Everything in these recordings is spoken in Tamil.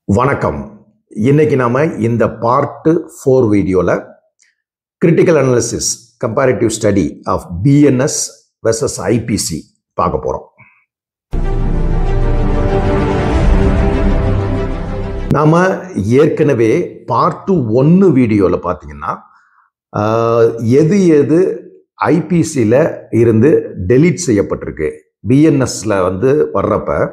வணக்கம். இன்னைக்கு நாம இந்த பார்ட் 4 வீடியோல critical analysis comparative study of BNS versus IPC பார்க்க போறோம். நாம ஏற்கனவே பார்ட் 1 வீடியோல பார்த்தீங்கன்னா எது எது ஐபிசியில் இருந்து டெலீட் செய்யப்பட்டிருக்கு, பிஎன்எஸ்ல வர்றப்ப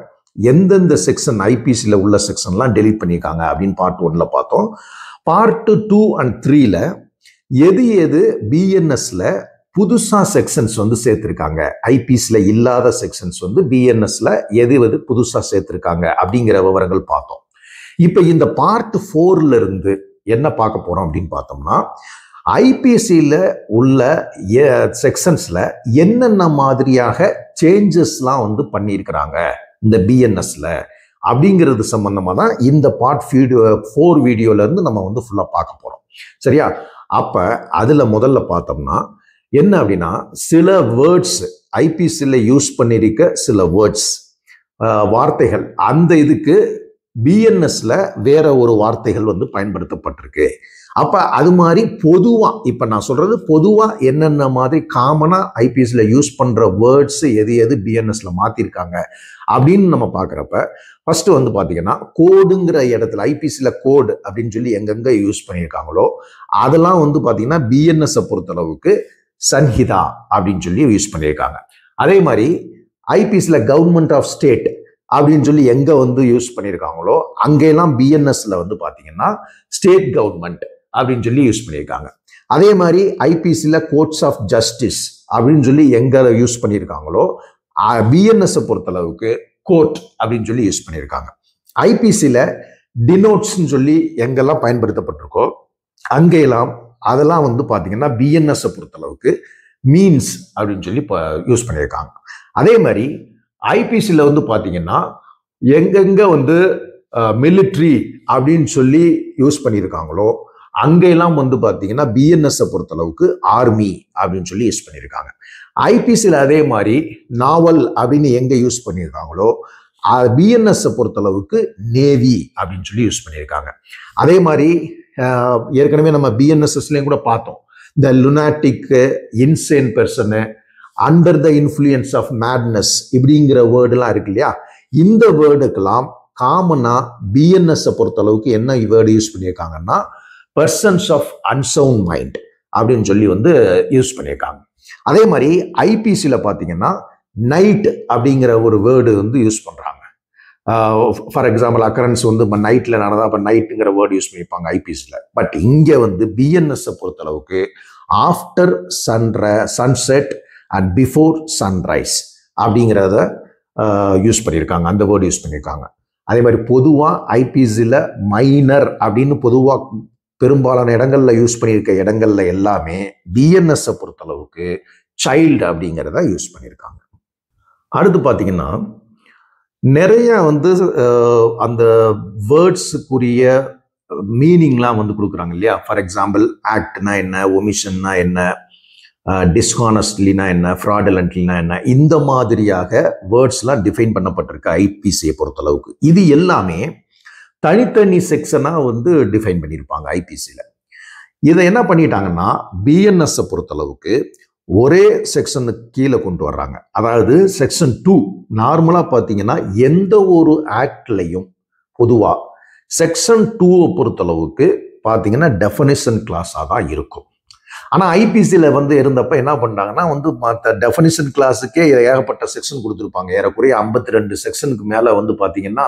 எந்தெந்த செக்ஷன் ஐபிசியில் உள்ள செக்ஷன்லாம் டெலீட் பண்ணியிருக்காங்க அப்படின்னு பார்ட் 1ல பார்த்தோம். பார்ட் 2 and 3ல எது எது பிஎன்எஸ்ல புதுசா செக்ஷன்ஸ் சேர்த்திருக்காங்க, ஐபிசியில் இல்லாத செக்ஷன்ஸ் பிஎன்எஸ்ல எது எது புதுசா சேர்த்திருக்காங்க அப்படிங்கிற விவரங்கள் பார்த்தோம். இப்ப இந்த பார்ட் 4ல இருந்து என்ன பார்க்க போறோம் அப்படின்னு பார்த்தோம்னா, ஐபிசியில் உள்ள செக்ஷன்ஸ்ல என்னென்ன மாதிரியாக சேஞ்சஸ்லாம் பண்ணியிருக்கிறாங்க இந்த பிஎன்எஸ்ல அப்படிங்கிறது சம்பந்தமா தான் இந்த பார்ட் 4 வீடியோல இருந்து நம்ம ஃபுல்லா பார்க்க போறோம். சரியா? அப்ப அதுல முதல்ல பார்த்தோம்னா என்ன அப்படின்னா, சில வேர்ட்ஸ் ஐபிசியில் யூஸ் பண்ணிருக்க சில வேர்ட்ஸ் வார்த்தைகள் அந்த இதுக்கு பிஎன்எஸ்ல வேற ஒரு வார்த்தைகள் பயன்படுத்தப்பட்டிருக்கு. அப்ப அது மாதிரி பொதுவா இப்ப நான் சொல்றது பொதுவா என்னென்ன மாதிரி காமனா ஐபிஎஸ்ல யூஸ் பண்ற வேர்ட்ஸ் எது எது பிஎன்எஸ்ல மாத்திருக்காங்க அப்படின்னு நம்ம பாக்குறப்ப ஃபர்ஸ்ட் பாத்தீங்கன்னா கோடுங்கிற இடத்துல ஐபிசில கோடு அப்படின்னு சொல்லி எங்கெங்க யூஸ் பண்ணியிருக்காங்களோ அதெல்லாம் பாத்தீங்கன்னா பிஎன்எஸ் பொறுத்தளவுக்கு சன்ஹிதா அப்படின்னு சொல்லி யூஸ் பண்ணியிருக்காங்க. அதே மாதிரி ஐபிசில கவர்மெண்ட் ஆஃப் ஸ்டேட் அப்படின்னு சொல்லி எங்க யூஸ் பண்ணியிருக்காங்களோ அங்கெல்லாம் பிஎன்எஸ்ல பாத்தீங்கன்னா ஸ்டேட் கவர்மெண்ட் அப்படின்னு சொல்லி யூஸ் பண்ணியிருக்காங்க. அதே மாதிரி ஐபிசியில் கோர்ட்ஸ் ஆஃப் ஜஸ்டிஸ் அப்படின்னு சொல்லி எங்க யூஸ் பண்ணியிருக்காங்களோ பிஎன்எஸ் பொறுத்தளவுக்கு கோர்ட் அப்படின்னு சொல்லி யூஸ் பண்ணியிருக்காங்க. ஐபிசியில் டினோட்ஸ்ன்னு சொல்லி எங்கெல்லாம் பயன்படுத்தப்பட்டிருக்கோ அங்கெல்லாம் அதெல்லாம் பார்த்தீங்கன்னா பிஎன்எஸ் பொறுத்தளவுக்கு மீன்ஸ் அப்படின்னு சொல்லி யூஸ் பண்ணியிருக்காங்க. அதே மாதிரி ஐபிசியில் பார்த்தீங்கன்னா எங்கெங்க மிலிட்ரி அப்படின்னு சொல்லி யூஸ் பண்ணியிருக்காங்களோ அங்கெல்லாம் பார்த்தீங்கன்னா பிஎன்எஸ் பொறுத்தளவுக்கு ஆர்மி அப்படின்னு சொல்லி யூஸ் பண்ணியிருக்காங்க. ஐபிசியில் அதே மாதிரி நாவல் அப்படின்னு எங்க யூஸ் பண்ணியிருக்காங்களோ பிஎன்எஸ் பொறுத்தளவுக்கு நேவி அப்படின்னு சொல்லி யூஸ் பண்ணியிருக்காங்க. அதே மாதிரி ஏற்கனவே நம்ம பிஎன்எஸ்எஸ்லையும் கூட பார்த்தோம், இந்த lunatic, insane person, under the influence of madness இப்படிங்கிற வேர்டுலாம் இருக்கு இல்லையா, இந்த வேர்டுக்கெல்லாம் காமனா பிஎன்எஸ் பொறுத்தளவுக்கு என்ன வேர்டு யூஸ் பண்ணியிருக்காங்கன்னா பர்சன்ஸ் ஆஃப் அன்சவுண்ட் மைண்ட் அப்படின்னு சொல்லி யூஸ் பண்ணியிருக்காங்க. அதே மாதிரி ஐபிசியில் பார்த்தீங்கன்னா நைட் அப்படிங்கிற ஒரு வேர்டு யூஸ் பண்றாங்க. ஃபார் எக்ஸாம்பிள் அக்கரன்ஸ் நைட்ல நடந்தா அப்ப நைட்டுங்கிற வேர்டு யூஸ் பண்ணியிருப்பாங்க ஐபிசியில். பட் இங்க பிஎன்எஸ் பொறுத்தளவுக்கு after sunset and before sunrise அப்படிங்கிறத யூஸ் பண்ணியிருக்காங்க, அந்த வேர்டு யூஸ் பண்ணியிருக்காங்க. அதே மாதிரி பொதுவாக ஐபிசியில் மைனர் அப்படின்னு பொதுவாக பெரும்பாலான இடங்கள்ல யூஸ் பண்ணியிருக்க இடங்கள்ல எல்லாமே பிஎன்எஸ் பொறுத்தளவுக்கு சைல்டு அப்படிங்கிறத யூஸ் பண்ணியிருக்காங்க. அடுத்து பார்த்தீங்கன்னா நிறைய அந்த வேர்ட்ஸுக்குரிய மீனிங்லாம் கொடுக்குறாங்க இல்லையா. ஃபார் எக்ஸாம்பிள் ஆக்ட்னா என்ன, ஒமிஷன்னா என்ன, டிஸ்ஹானஸ்ட்லினா என்ன, ஃப்ராடுலண்ட்லினா என்ன, இந்த மாதிரியாக வேர்ட்ஸ்லாம் டிஃபைன் பண்ணப்பட்டிருக்கு ஐபிசியை பொறுத்தளவுக்கு. இது எல்லாமே தனித்தனி செக்ஷனா டிஃபைன் பண்ணியிருப்பாங்க ஐபிசியில். இதை என்ன பண்ணிட்டாங்கன்னா பிஎன்எஸ் பொறுத்தளவுக்கு ஒரே செக்ஷனுக்கு கீழே கொண்டு வர்றாங்க. அதாவது செக்ஷன் 2 நார்மலா பார்த்தீங்கன்னா எந்த ஒரு ஆக்ட்லையும் பொதுவா செக்ஷன் 2 பொறுத்தளவுக்கு பார்த்தீங்கன்னா டெஃபனிஷன் கிளாஸாக தான் இருக்கும். ஆனா ஐபிசியில் இருந்தப்ப என்ன பண்றாங்கன்னா மற்ற டெஃபனிஷன் கிளாஸுக்கே ஏகப்பட்ட செக்ஷன் கொடுத்துருப்பாங்க. ஏறக்குறைய 52 செக்ஷனுக்கு மேல பாத்தீங்கன்னா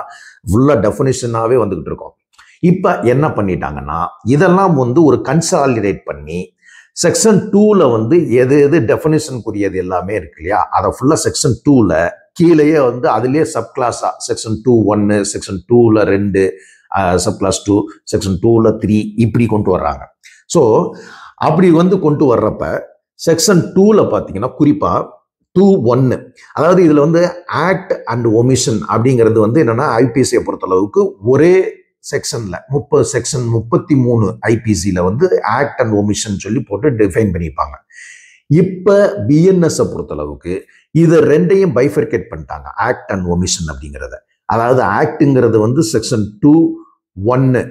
ஃபுல்லா டெஃபனிஷனாவே வந்துகிட்டு இருக்கும். இப்ப என்ன பண்ணிட்டாங்கன்னா இதெல்லாம் ஒரு கன்சாலிடேட் பண்ணி செக்ஷன் 2ல எது எது டெஃபனிஷனுக்குரியது எல்லாமே இருக்கு இல்லையா, அதை ஃபுல்லா செக்ஷன் 2ல கீழேயே அதுலயே சப் கிளாஸா செக்ஷன் 2(1), செக்ஷன் 2ல 2 சப் கிளாஸ் 2, செக்ஷன் 2ல 3 இப்படி கொண்டு வர்றாங்க. ஸோ அப்படி கொண்டு வர்றப்ப செக்ஷன் 2ல பார்த்தீங்கன்னா குறிப்பா 2(1), அதாவது இதுல ஆக்ட் அண்ட் ஒமிஷன் அப்படிங்கிறது என்னன்னா ஐபிசியை பொறுத்தளவுக்கு ஒரே செக்ஷன்ல 33 ஐபிசியில் ஆக்ட் அண்ட் ஒமிஷன் சொல்லி போட்டு டிஃபைன் பண்ணியிருப்பாங்க. இப்ப பிஎன்எஸ் பொறுத்தளவுக்கு இது ரெண்டையும் பைஃபர்கேட் பண்ணிட்டாங்க, ஆக்ட் அண்ட் ஒமிஷன் அப்படிங்கிறத. அதாவது ஆக்ட்ங்கிறது செக்ஷன் 2 1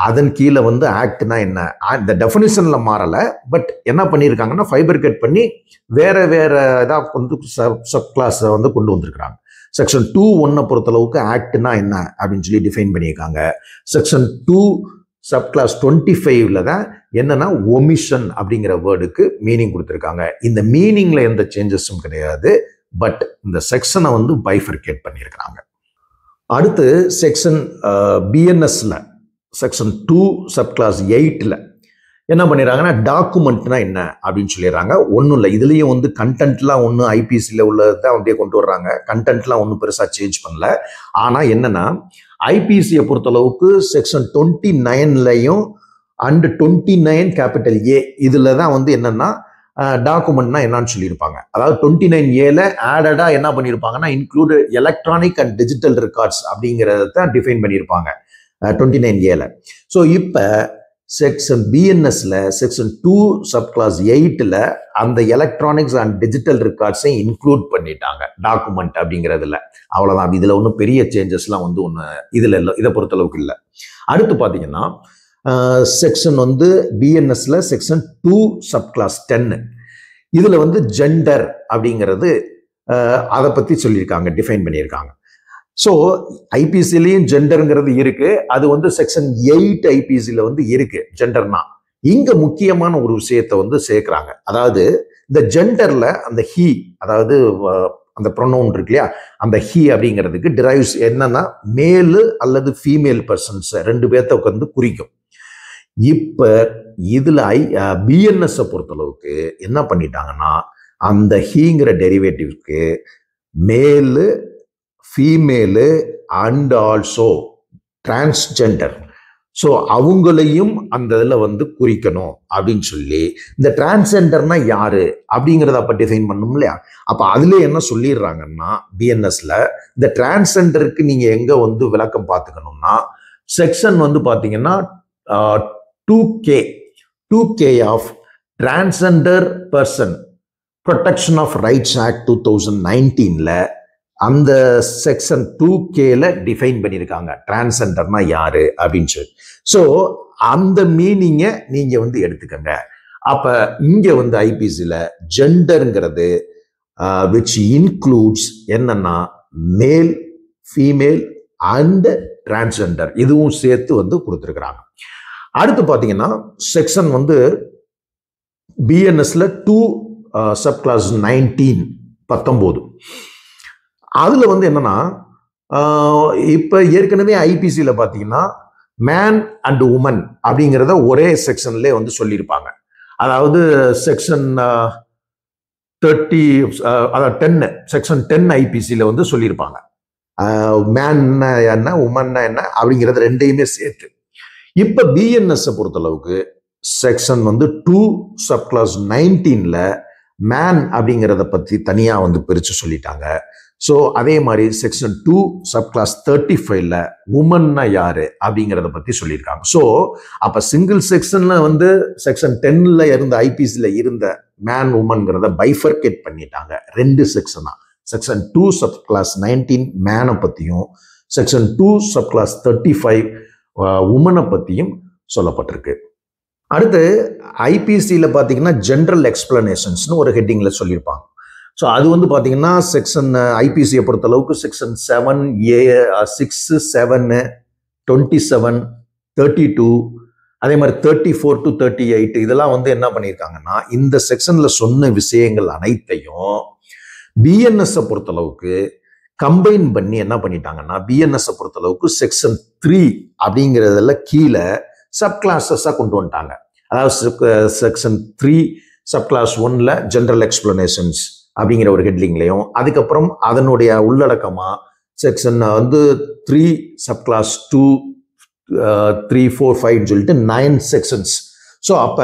அதன் கீழே வந்து ஆக்ட்னா என்ன, இந்த டெஃபினிஷன்ல மாறல, பட் என்ன பண்ணியிருக்காங்கன்னா ஃபைபர் கட் பண்ணி வேற வேற இதாக வந்து சப் கிளாஸ் வந்து கொண்டு வந்திருக்கிறாங்க. செக்ஷன் 2(1) பொறுத்தளவுக்கு ஆக்ட்னா என்ன அப்படின்னு சொல்லி டிஃபைன் பண்ணியிருக்காங்க. செக்ஷன் 2 சப் கிளாஸ் 25ல தான் என்னன்னா ஒமிஷன் அப்படிங்கிற வேர்டுக்கு மீனிங் கொடுத்துருக்காங்க. இந்த மீனிங்ல எந்த சேஞ்சஸும் கிடையாது, பட் இந்த செக்ஷனை வந்து பைஃபர்கேட் பண்ணியிருக்கிறாங்க. அடுத்து செக்ஷன் பிஎன்எஸ்ல செக்ஷன் 2 சப் கிளாஸ் 8ல என்ன பண்ணிடுறாங்கன்னா டாக்குமெண்ட்னா என்ன அப்படின்னு சொல்லிடுறாங்க. ஒன்றும் இல்லை, இதுலேயும் வந்து கண்டென்ட்லாம் ஒன்றும் ஐபிசியில் உள்ளது தான் அப்படியே கொண்டு வர்றாங்க. கண்டென்ட்லாம் ஒன்றும் பெருசாக சேஞ்ச் பண்ணல. ஆனால் என்னன்னா ஐபிசியை பொறுத்தளவுக்கு செக்ஷன் 29லையும் அண்ட் 29(A) இதில் தான் வந்து என்னன்னா டாக்குமெண்ட்னா என்னன்னு சொல்லியிருப்பாங்க. அதாவது 29(A)ல ஆடடா என்ன பண்ணியிருப்பாங்கன்னா include electronic and digital records அப்படிங்கிறத தான் டிஃபைன் பண்ணியிருப்பாங்க 29(A)ல. ஸோ இப்போ செக்ஷன் பிஎன்எஸ்ல செக்ஷன் 2 சப் கிளாஸ் 8ல அந்த எலக்ட்ரானிக்ஸ் அண்ட் டிஜிட்டல் ரெக்கார்ட்ஸை இன்க்ளூட் பண்ணிட்டாங்க டாக்குமெண்ட் அப்படிங்கிறதுல. அவ்வளோதான், இதில் ஒன்றும் பெரிய சேஞ்சஸ்லாம் வந்து ஒன்று இதில் இல்லை, இதை பொறுத்தளவுக்கு இல்லை. அடுத்து பார்த்தீங்கன்னா செக்ஷன் வந்து பிஎன்எஸ்ல செக்ஷன் 2 சப் கிளாஸ் 10 இதில் வந்து ஜெண்டர் அப்படிங்கிறது அதை பற்றி சொல்லியிருக்காங்க, டிஃபைன் பண்ணியிருக்காங்க. ஸோ ஐபிசிலையும் ஜெண்டருங்கிறது இருக்கு, அது வந்து செக்ஷன் 8 ஐபிசியில் வந்து இருக்கு ஜெண்டர்னா. இங்க முக்கியமான ஒரு விஷயத்தை வந்து சேர்க்கிறாங்க. அதாவது இந்த ஜெண்டர்ல அந்த ஹீ, அதாவது அந்த ப்ரொனவுன் இருக்கு இல்லையா, அந்த ஹீ அப்படிங்கிறதுக்கு டிரைவ்ஸ் என்னன்னா மேலு அல்லது ஃபீமேல் பர்சன்ஸ் ரெண்டு பேர்த்த வந்து குறிக்கும். இப்ப இதுல பிஎன்எஸ் பொறுத்தளவுக்கு என்ன பண்ணிட்டாங்கன்னா அந்த ஹீங்கிற டெரிவேட்டிவ்க்கு மேலு, female and also transgender, so அவங்களையும் அந்த இதில் வந்து குறிக்கணும் அப்படின்னு சொல்லி இந்த டிரான்ஸ்ஜெண்டர்னா யாரு அப்படிங்கிறத அப்போ டிஃபைன் பண்ணணும் இல்லையா. அப்போ அதுல என்ன சொல்லிடுறாங்கன்னா பிஎன்எஸ்ல இந்த டிரான்ஸ்ஜெண்டருக்கு நீங்க எங்க வந்து விளக்கம் பார்த்துக்கணும்னா செக்ஷன் வந்து பார்த்தீங்கன்னா 2K of transgender person protection of rights act 2019ல அந்த செக்ஷன் 2Kல டிஃபைன் பண்ணியிருக்காங்க டிரான்ஸ்ஜெண்டர்னா யாரு அப்படின்னு சொல்லி. ஸோ அந்த மீனிங்கை நீங்க வந்து எடுத்துக்கங்க. அப்ப இங்க வந்து ஐபிசில ஜெண்டருங்கிறது விச் இன்க்ளூட்ஸ் என்னன்னா மேல், ஃபீமேல் அண்ட் டிரான்ஸ்ஜெண்டர், இதுவும் சேர்த்து வந்து கொடுத்துருக்குறாங்க. அடுத்து பார்த்தீங்கன்னா செக்ஷன் வந்து பிஎன்எஸ்ல 2 சப் கிளாஸ் 19 அதுல வந்து என்னன்னா இப்ப ஏற்கனவே ஐபிசியில பாத்தீங்கன்னா மேன் அண்ட் உமன் அப்படிங்கிறத ஒரே செக்ஷன்ல வந்து சொல்லியிருப்பாங்க. அதாவது செக்ஷன் 30 அதாவது 10 செக்ஷன் 10 ஐபிசியில வந்து சொல்லியிருப்பாங்க மேன் என்ன உமன் என்ன அப்படிங்கிறது ரெண்டையுமே சேர்த்து. இப்ப பிஎன்எஸ் பொறுத்தளவுக்கு செக்ஷன் வந்து 2 சப் கிளாஸ் 19ல மேன் அப்படிங்கிறத பத்தி தனியா வந்து பிரிச்சு சொல்லிட்டாங்க. ஸோ அதே மாதிரி செக்ஷன் 2 சப் கிளாஸ் 35ல உமன்னா யாரு அப்படிங்கிறத பத்தி சொல்லியிருக்காங்க. ஸோ அப்ப சிங்கிள் செக்ஷன்ல வந்து செக்ஷன் 10ல இருந்த ஐபிசில இருந்த மேன் உமன்கிறத பைஃபர்கேட் பண்ணிட்டாங்க ரெண்டு செக்ஷனா. செக்ஷன் 2 சப் கிளாஸ் 19 மேனை பத்தியும் செக்ஷன் 2 சப் கிளாஸ் 35 உமனை பத்தியும் சொல்லப்பட்டிருக்கு. அடுத்து ஐபிசியில் பார்த்தீங்கன்னா ஜென்ரல் எக்ஸ்பிளனேஷன்ஸ்னு ஒரு ஹெட்டிங்ல சொல்லியிருப்பாங்க. ஸோ அது வந்து பார்த்தீங்கன்னா செக்ஷன் ஐபிசியை பொறுத்தளவுக்கு செக்ஷன் 7A 6, 7, 27, 32 அதே மாதிரி 34 to 38 இதெல்லாம் வந்து என்ன பண்ணியிருக்காங்கன்னா இந்த செக்ஷன்ல சொன்ன விஷயங்கள் அனைத்தையும் பிஎன்எஸ் பொறுத்தளவுக்கு கம்பைன் பண்ணி என்ன பண்ணிட்டாங்கன்னா பிஎன்எஸ் பொறுத்தளவுக்கு செக்ஷன் 3 அப்படிங்கிறதுல கீழே சப் கிளாஸஸாக கொண்டு வந்துட்டாங்க. அதாவது செக்ஷன் 3 சப் கிளாஸ் 1ல ஜென்ரல் எக்ஸ்பிளனேஷன்ஸ் அப்படிங்கிற ஒரு ஹெட்லிங்லையும் அதுக்கப்புறம் அதனுடைய உள்ளடக்கமா செக்ஷன் வந்து 3 சப் கிளாஸ் 2, 3, 4, 5 சொல்லிட்டு 9 செக்ஷன்ஸ். ஸோ அப்ப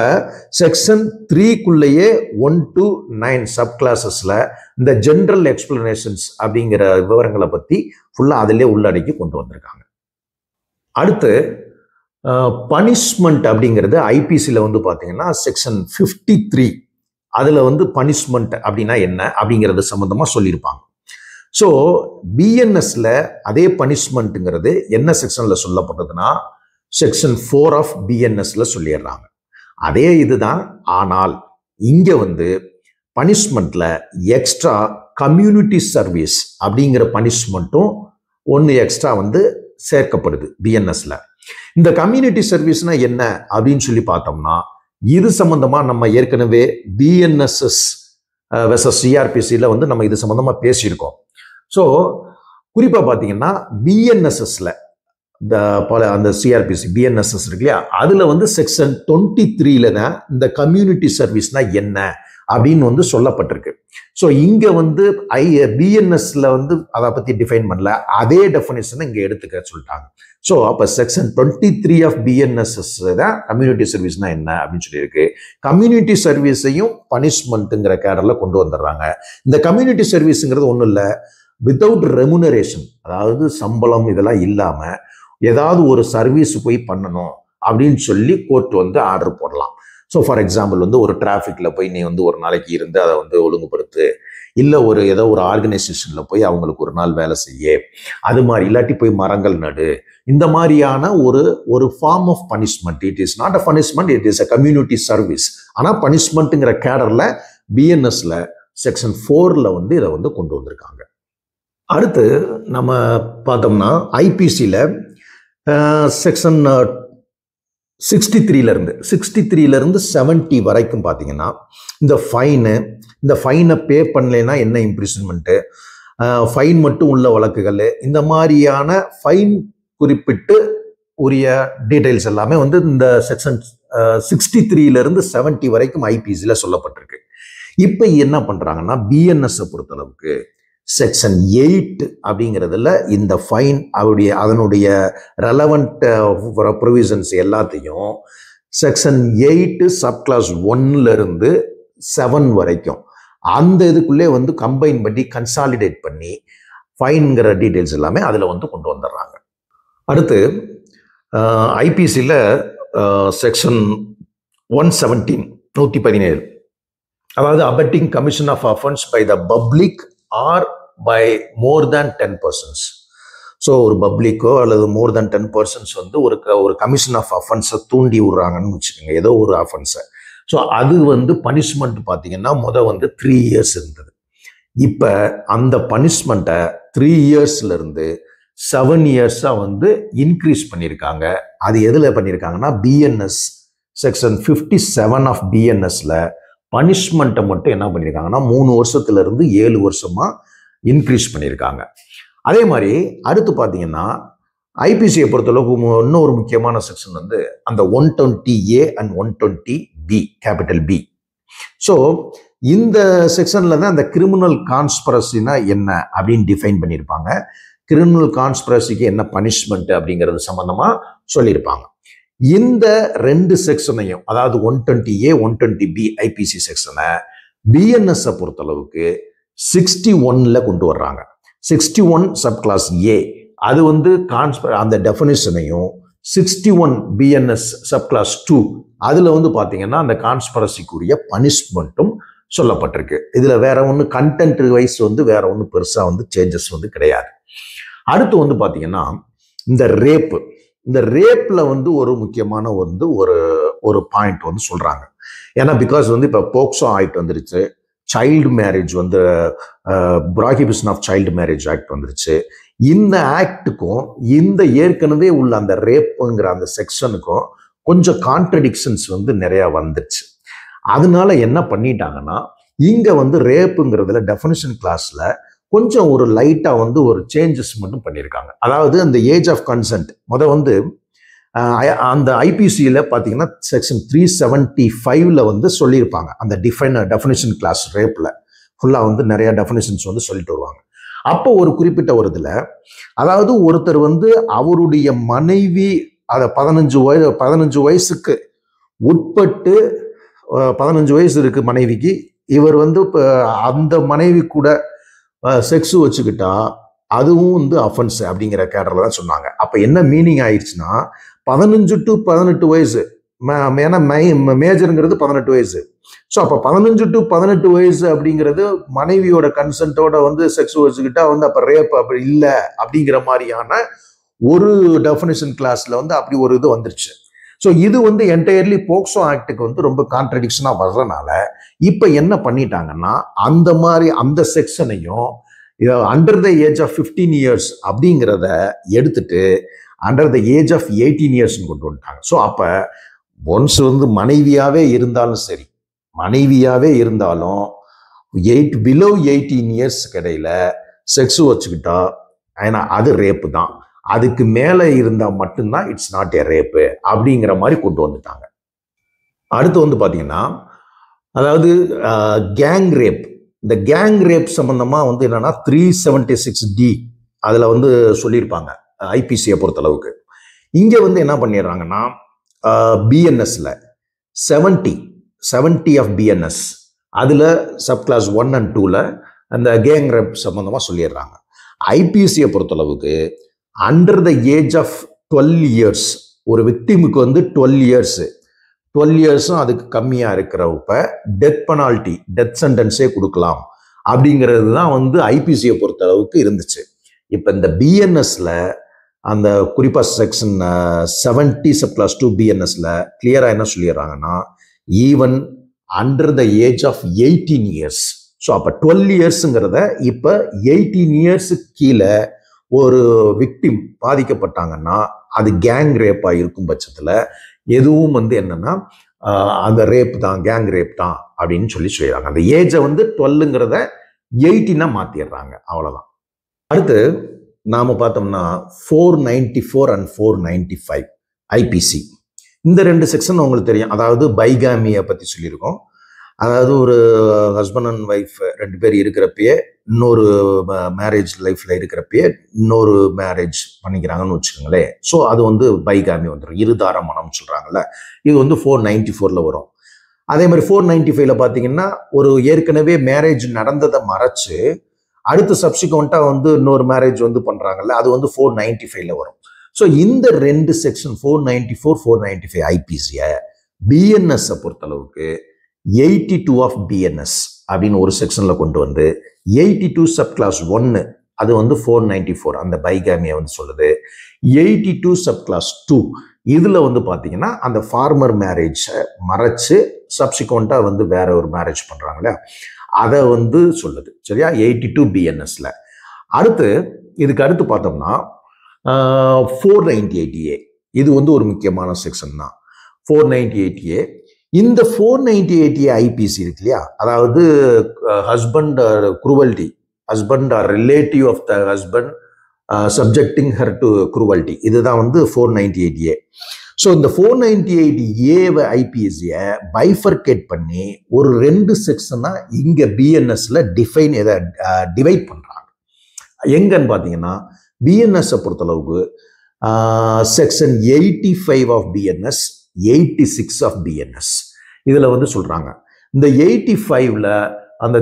செக்ஷன் 3க்குள்ளேயே 1 to 9 சப் கிளாஸஸ்ல இந்த ஜென்ரல் எக்ஸ்பிளனேஷன்ஸ் அப்படிங்கிற விவரங்களை பத்தி ஃபுல்லா அதிலே உள்ளடக்கி கொண்டு வந்திருக்காங்க. அடுத்து பனிஷ்மெண்ட் அப்படிங்கிறது ஐபிசியில் வந்து பார்த்தீங்கன்னா செக்ஷன் 53 அதில் வந்து பனிஷ்மெண்ட் அப்படின்னா என்ன அப்படிங்கிறது சம்மந்தமாக சொல்லியிருப்பாங்க. ஸோ பிஎன்எஸ்ல அதே பனிஷ்மெண்ட்டுங்கிறது என்ன செக்ஷனில் சொல்லப்பட்டதுன்னா செக்ஷன் 4 ஆஃப் பிஎன்எஸ்ல சொல்லிடுறாங்க. அதே இதுதான். ஆனால் இங்க வந்து பனிஷ்மெண்ட்ல எக்ஸ்ட்ரா கம்யூனிட்டி சர்வீஸ் அப்படிங்கிற பனிஷ்மெண்ட்டும் ஒன்று எக்ஸ்ட்ரா வந்து சேர்க்கப்படுது பிஎன்எஸ்ல. இந்த கம்யூனிட்டி சர்வீஸ்னா என்ன அப்படின்னு சொல்லி பார்த்தோம்னா, இது சம்பந்தமா நம்ம ஏற்கனவே பிஎன்எஸ்எஸ் வெர்சஸ் சிஆர்பிசியில் வந்து நம்ம இது சம்பந்தமா பேசியிருக்கோம். ஸோ குறிப்பாக பார்த்தீங்கன்னா பிஎன்எஸ்எஸ்ல அந்த சிஆர்பிசி பிஎன்எஸ்எஸ் இருக்கு இல்லையா, அதில் வந்து செக்ஷன் 23ல தான் இந்த கம்யூனிட்டி சர்வீஸ்னா என்ன அப்படின்னு வந்து சொல்லப்பட்டிருக்கு. ஸோ இங்கே வந்து பிஎன்எஸ்ல வந்து அதை பற்றி டிஃபைன் பண்ணல, அதே டெஃபினேஷனை இங்கே எடுத்துக்க சொல்லிட்டாங்க. ஸோ அப்போ செக்ஷன் 23 ஆஃப் பிஎன்எஸ்எஸ் தான் கம்யூனிட்டி சர்வீஸ்னா என்ன அப்படின்னு சொல்லியிருக்கு. கம்யூனிட்டி சர்வீஸையும் பனிஷ்மெண்ட்டுங்கிற கேடரில் கொண்டு வந்துடுறாங்க. இந்த கம்யூனிட்டி சர்வீஸுங்கிறது ஒன்றும் இல்லை, வித்தவுட் ரெமுனரேஷன், அதாவது சம்பளம் இதெல்லாம் இல்லாமல் ஏதாவது ஒரு சர்வீஸ் போய் பண்ணணும் அப்படின்னு சொல்லி கோர்ட் வந்து ஆர்டர் போடலாம். ஸோ ஃபார் எக்ஸாம்பிள் வந்து ஒரு டிராஃபிக்கில் போய் நீ வந்து ஒரு நாளைக்கு இருந்து அதை வந்து ஒழுங்குபடுத்து, இல்லை ஏதோ ஒரு ஆர்கனைசேஷனில் போய் அவங்களுக்கு ஒரு நாள் வேலை செய்ய, அது மாதிரி இல்லாட்டி போய் மரங்கள் நடு, இந்த மாதிரியான ஒரு form of punishment. It is not a punishment, it is a community service. ஆனால் பனிஷ்மெண்ட்டுங்கிற கேடரில் பிஎன்எஸ்ல செக்ஷன் 4ல் வந்து இதை வந்து கொண்டு வந்திருக்காங்க. அடுத்து நம்ம பார்த்தோம்னா ஐபிசியில் செக்ஷன் 63லேருந்து 70 வரைக்கும் பார்த்தீங்கன்னா இந்த ஃபைனை பே பண்ணலைன்னா என்ன இம்ப்ரிசன்மெண்ட்டு, ஃபைன் மட்டும் உள்ள வழக்குகள், இந்த மாதிரியான ஃபைன் குறிப்பிட்டு உரிய டீட்டெயில்ஸ் எல்லாமே வந்து இந்த செக்ஷன் 63லேருந்து 70 வரைக்கும் ஐபிசியில் சொல்லப்பட்டிருக்கு. இப்போ என்ன பண்ணுறாங்கன்னா பிஎன்எஸ்ஸை பொறுத்தளவுக்கு செக்ஷன் 8 அப்படிங்கிறதுல இந்த ஃபைன் அதனுடைய ரெலவெண்ட் ப்ரொவிஷன்ஸ் எல்லாத்தையும் செக்ஷன் 8 சப்கிளாஸ் 1லேருந்து 7 வரைக்கும் அந்த இதுக்குள்ளே வந்து கம்பைன் பண்ணி கன்சாலிடேட் பண்ணி ஃபைன்கிற டீட்டெயில்ஸ் எல்லாமே அதில் வந்து கொண்டு வந்துடுறாங்க. அடுத்து ஐபிசியில் செக்ஷன் 117 அதாவது abetting commission of offense by the public or by more than 10 persons. So ஒரு பப்ளிக்கோ அல்லது மோர் தேன் 10 persons வந்து ஒரு கமிஷன் ஆஃப் அஃபென்ஸை தூண்டி விடுறாங்கன்னு வச்சுக்கோங்க, ஏதோ ஒரு அஃபென்ஸை. ஸோ அது வந்து பனிஷ்மெண்ட் பார்த்தீங்கன்னா வந்து 3 years இருந்தது. இப்போ அந்த பனிஷ்மெண்ட்டை 3 yearsலேருந்து 7 yearsஸாக வந்து இன்க்ரீஸ் பண்ணியிருக்காங்க. அது எதில் பண்ணியிருக்காங்கன்னா பிஎன்எஸ் செக்ஷன் 57 ஆஃப் பிஎன்எஸ்ல பனிஷ்மெண்ட்டை மட்டும் என்ன பண்ணியிருக்காங்கன்னா 3 வருஷத்துலேருந்து 7 வருஷமா இன்க்ரீஸ் பண்ணியிருக்காங்க. அதே மாதிரி அடுத்து பார்த்தீங்கன்னா ஐபிசியை பொறுத்தளவுக்கு இன்னொரு முக்கியமான செக்ஷன் வந்து அந்த 120A and 120B capital B. So இந்த செக்ஷன்ல தான் அந்த கிரிமினல் கான்ஸ்பிரசினா என்ன அப்படின்னு டிஃபைன் பண்ணியிருப்பாங்க. கிரிமினல் கான்ஸ்பிரசிக்கு என்ன பனிஷ்மெண்ட் அப்படிங்கிறது சம்பந்தமா சொல்லியிருப்பாங்க. இந்த 2 செக்ஷனையும், அதாவது 120A 120B ஐபிசி செக்ஷனை பிஎன்எஸ் பொறுத்தளவுக்கு 61ல கொண்டு வர்றாங்க. 61 சப் கிளாஸ் ஏ அது வந்து அந்த டெஃபினிஷனையும் 61 பிஎன்எஸ் சப் கிளாஸ் 2 அதுல வந்து பாத்தீங்கன்னா அந்த கான்ஸ்பிரசிக்குரிய பனிஷ்மெண்ட்டும் சொல்லப்பட்டிருக்கு. இதுல வேற ஒன்று கண்டென்ட் வைஸ் வந்து வேற ஒன்று பெருசா வந்து சேஞ்சஸ் வந்து கிடையாது. அடுத்து வந்து பாத்தீங்கன்னா இந்த ரேப்ல வந்து ஒரு முக்கியமான வந்து ஒரு பாயிண்ட் வந்து சொல்றாங்க. ஏன்னா பிகாஸ் வந்து இப்போ போக்சோ ஆக்ட் வந்துருச்சு, சைல்டு மேரேஜ் வந்து prohibition of child marriage act வந்துருச்சு. இந்த ஆக்டுக்கும் இந்த ஏற்கனவே உள்ள அந்த ரேப்புங்கிற அந்த செக்ஷனுக்கும் கொஞ்சம் கான்ட்ரடிக்ஷன்ஸ் வந்து நிறைய வந்துருச்சு. அதனால என்ன பண்ணிட்டாங்கன்னா இங்க வந்து ரேப்புங்கிறதுல டெஃபினிஷன் கிளாஸ்ல கொஞ்சம் ஒரு லைட்டா வந்து ஒரு சேஞ்சஸ் மட்டும் பண்ணியிருக்காங்க. அதாவது அந்த ஏஜ் ஆஃப் கன்சென்ட் வந்து அந்த ஐபிசியில் பார்த்தீங்கன்னா செக்ஷன் 375ல வந்து சொல்லியிருப்பாங்க. அந்த டெஃபினிஷன் கிளாஸ் ரேப்ல ஃபுல்லாக வந்து நிறைய டெஃபினிஷன்ஸ் வந்து சொல்லிட்டு வருவாங்க. அப்போ ஒரு குறிப்பிட்ட ஒரு இதில், அதாவது ஒருத்தர் வந்து அவருடைய மனைவி அதை 15 வயசுக்கு உட்பட்டு 15 வயசு இருக்கு மனைவிக்கு, இவர் வந்து அந்த மனைவி கூட செக்ஸ் வச்சுக்கிட்டா அதுவும் வந்து அஃபென்ஸ் அப்படிங்கிற கேட்டரில் தான் சொன்னாங்க. அப்போ என்ன மீனிங் ஆயிடுச்சுன்னா 15 to 18 வயசு, ஏன்னா மேஜருங்கிறது 18 வயசு. ஸோ அப்போ 15 to 18 வயசு அப்படிங்கிறது மனைவியோட கன்சென்ட்டோட வந்து செக்ஸ் வச்சுக்கிட்டா வந்து அப்போ ரேப் அப்படி இல்லை அப்படிங்கிற மாதிரியான ஒரு டெஃபினிஷன் கிளாஸ்ல வந்து அப்படி ஒரு இது வந்துருச்சு. ஸோ இது வந்து என்டையர்லி போக்சோ ஆக்டுக்கு வந்து ரொம்ப கான்ட்ரடிக்ஷனாக வர்றதுனால இப்போ என்ன பண்ணிட்டாங்கன்னா அந்த மாதிரி அந்த செக்ஷனையும் under the age of 15 years அப்படிங்கிறத எடுத்துட்டு அண்டர் த ஏஜ் ஆஃப் 18 இயர்ஸ்ன்னு கொண்டு வந்துட்டாங்க. ஸோ அப்போ ஒன்ஸ் வந்து மனைவியாவே இருந்தாலும் பிலோ 18 இயர்ஸ்க்கு இடையில செக்ஸ் வச்சுக்கிட்டா ஏன்னா அது ரேப்பு தான். அதுக்கு மேலே இருந்தால் மட்டும்தான் இட்ஸ் நாட் ஏ ரேப்பு அப்படிங்கிற மாதிரி கொண்டு வந்துட்டாங்க. அடுத்து வந்து பார்த்தீங்கன்னா அதாவது கேங் ரேப். இந்த கேங் ரேப் சம்பந்தமாக வந்து என்னன்னா 376D அதில் வந்து சொல்லியிருப்பாங்க ஐபிசியை பொறுத்தளவுக்கு. இங்கே வந்து என்ன பண்ணிடுறாங்கன்னா பிஎன்எஸ்ல 70 ஆஃப் பிஎன்எஸ் அதில் சப் கிளாஸ் 1 and 2ல அந்த கேங் ரேப் சம்பந்தமாக சொல்லிடுறாங்க. ஐபிசியை பொறுத்தளவுக்கு under the age of 12 years ஒரு விக்டிமுக்கு வந்து 12 இயர்ஸும் அதுக்கு கம்மியாக இருக்கிறப்ப டெத் சென்டென்ஸே கொடுக்கலாம் அப்படிங்கிறது தான் வந்து ஐபிசியை பொறுத்த அளவுக்கு இருந்துச்சு. இப்போ இந்த பிஎன்எஸ்ல அந்த குறிப்பாக செக்ஷன் 70 சப் கிளாஸ் 2 பிஎன்எஸ்ல கிளியராக என்ன சொல்லிடுறாங்கன்னா even under the age of 18 years. So அப்போ 12 இயர்ஸுங்கிறத இப்போ 18 இயர்ஸுக்கு கீழே ஒரு விக்டிம் பாதிக்கப்பட்டாங்கன்னா அது கேங் ரேப்பாக இருக்கும் பட்சத்தில் எதுவும் வந்து என்னன்னா அந்த ரேப் தான், கேங் ரேப் தான் அப்படின்னு சொல்லிடுறாங்க. அந்த ஏஜை வந்து 12ங்கிறத 18 மாத்திடுறாங்க. அவ்வளோதான். அடுத்து நாம பார்த்தோம்னா 494 and 495 ஐபிசி. இந்த 2 செக்ஷன் உங்களுக்கு தெரியும். அதாவது பைகாமியை பற்றி சொல்லியிருக்கோம். அதாவது ஒரு ஹஸ்பண்ட் அண்ட் ஒய்ஃப் 2 பேர் இருக்கிறப்பயே இன்னொரு மேரேஜ் லைஃப்ல இருக்கிறப்பயே இன்னொரு மேரேஜ் பண்ணிக்கிறாங்கன்னு வச்சுக்கோங்களேன். ஸோ அது வந்து பைகாமி வந்துடும். இருதார மனம் சொல்றாங்கல்ல, இது வந்து 494ல வரும். அதே மாதிரி 495ல பார்த்தீங்கன்னா ஒரு ஏற்கனவே மேரேஜ் நடந்ததை மறைச்சு அடுத்து சப்சிக்வெண்டா வந்து இன்னொரு மேரேஜ் வந்து பண்றாங்கல்ல, அது வந்து 495ல வரும். ஸோ இந்த 2 செக்ஷன் 494 495 ஐபிசியை பிஎன்எஸ் பொறுத்தளவுக்கு 82 ஆஃப் பிஎன்எஸ் அப்படின்னு ஒரு செக்ஷன்ல கொண்டு வந்து 82 சப் கிளாஸ் 1 அது வந்து 494 அந்த பைகாமியை வந்து சொல்லுது. 82 சப் கிளாஸ் 2 இதுல வந்து பாத்தீங்கன்னா அந்த ஃபார்மர் மேரேஜை மறைச்சு சப்சிக்வெண்டா வந்து வேற ஒரு மேரேஜ் பண்றாங்களே அதை வந்து சொல்லுது. சரியா? 82 பிஎன்எஸ்ல. இதுக்கு அடுத்து பார்த்தோம்னா 498A இது வந்து ஒரு முக்கியமான செக்ஷன் தான். 498A இந்த 498A ஐபிசி இருக்கு இல்லையா, அதாவது husband cruelty, husband or relative of the husband subjecting her to cruelty, இதுதான் வந்து 498A. ஸோ இந்த 498A ஐபிஎஸ்சியை பைஃபர்கேட் பண்ணி ஒரு 2 செக்ஷனா இங்க பிஎன்எஸ்ல டிவைட் பண்றாங்க. எங்கன்னு பாத்தீங்கன்னா பிஎன்எஸ் பொறுத்தளவுக்கு section 85 of BNS 86 of BNS இதுல வந்து சொல்றாங்க. இந்த 85ல அந்த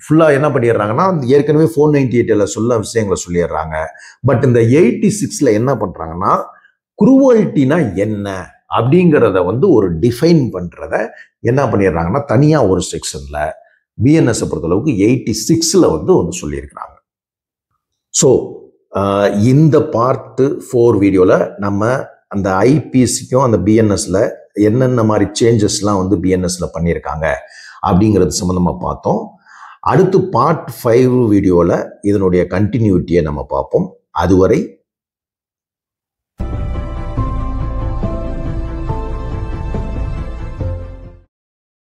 ஃபுல்லா என்ன பண்ணிடுறாங்கன்னா ஏற்கனவே 498ல சொல்ல விஷயங்களை சொல்லிடுறாங்க. பட் இந்த 86ல என்ன பண்றாங்கன்னா குரூவல்ட்டினா என்ன அப்படிங்கிறத வந்து ஒரு டிஃபைன் பண்றத என்ன பண்ணிடுறாங்கன்னா தனியா ஒரு செக்ஷன்ல பிஎன்எஸ் பொறுத்தளவுக்கு 86ல வந்து சொல்லியிருக்கிறாங்க. ஸோ இந்த பார்ட் 4 வீடியோல நம்ம அந்த ஐபிசிக்கும் அந்த பிஎன்எஸ்ல என்னென்ன மாதிரி சேஞ்சஸ்லாம் வந்து பிஎன்எஸ்ல பண்ணியிருக்காங்க அப்படிங்கிறது சம்பந்தமா பார்த்தோம். அடுத்து பார்ட் 5 வீடியோல இதனுடைய கண்டினியூட்டியை நம்ம பார்ப்போம். அதுவரை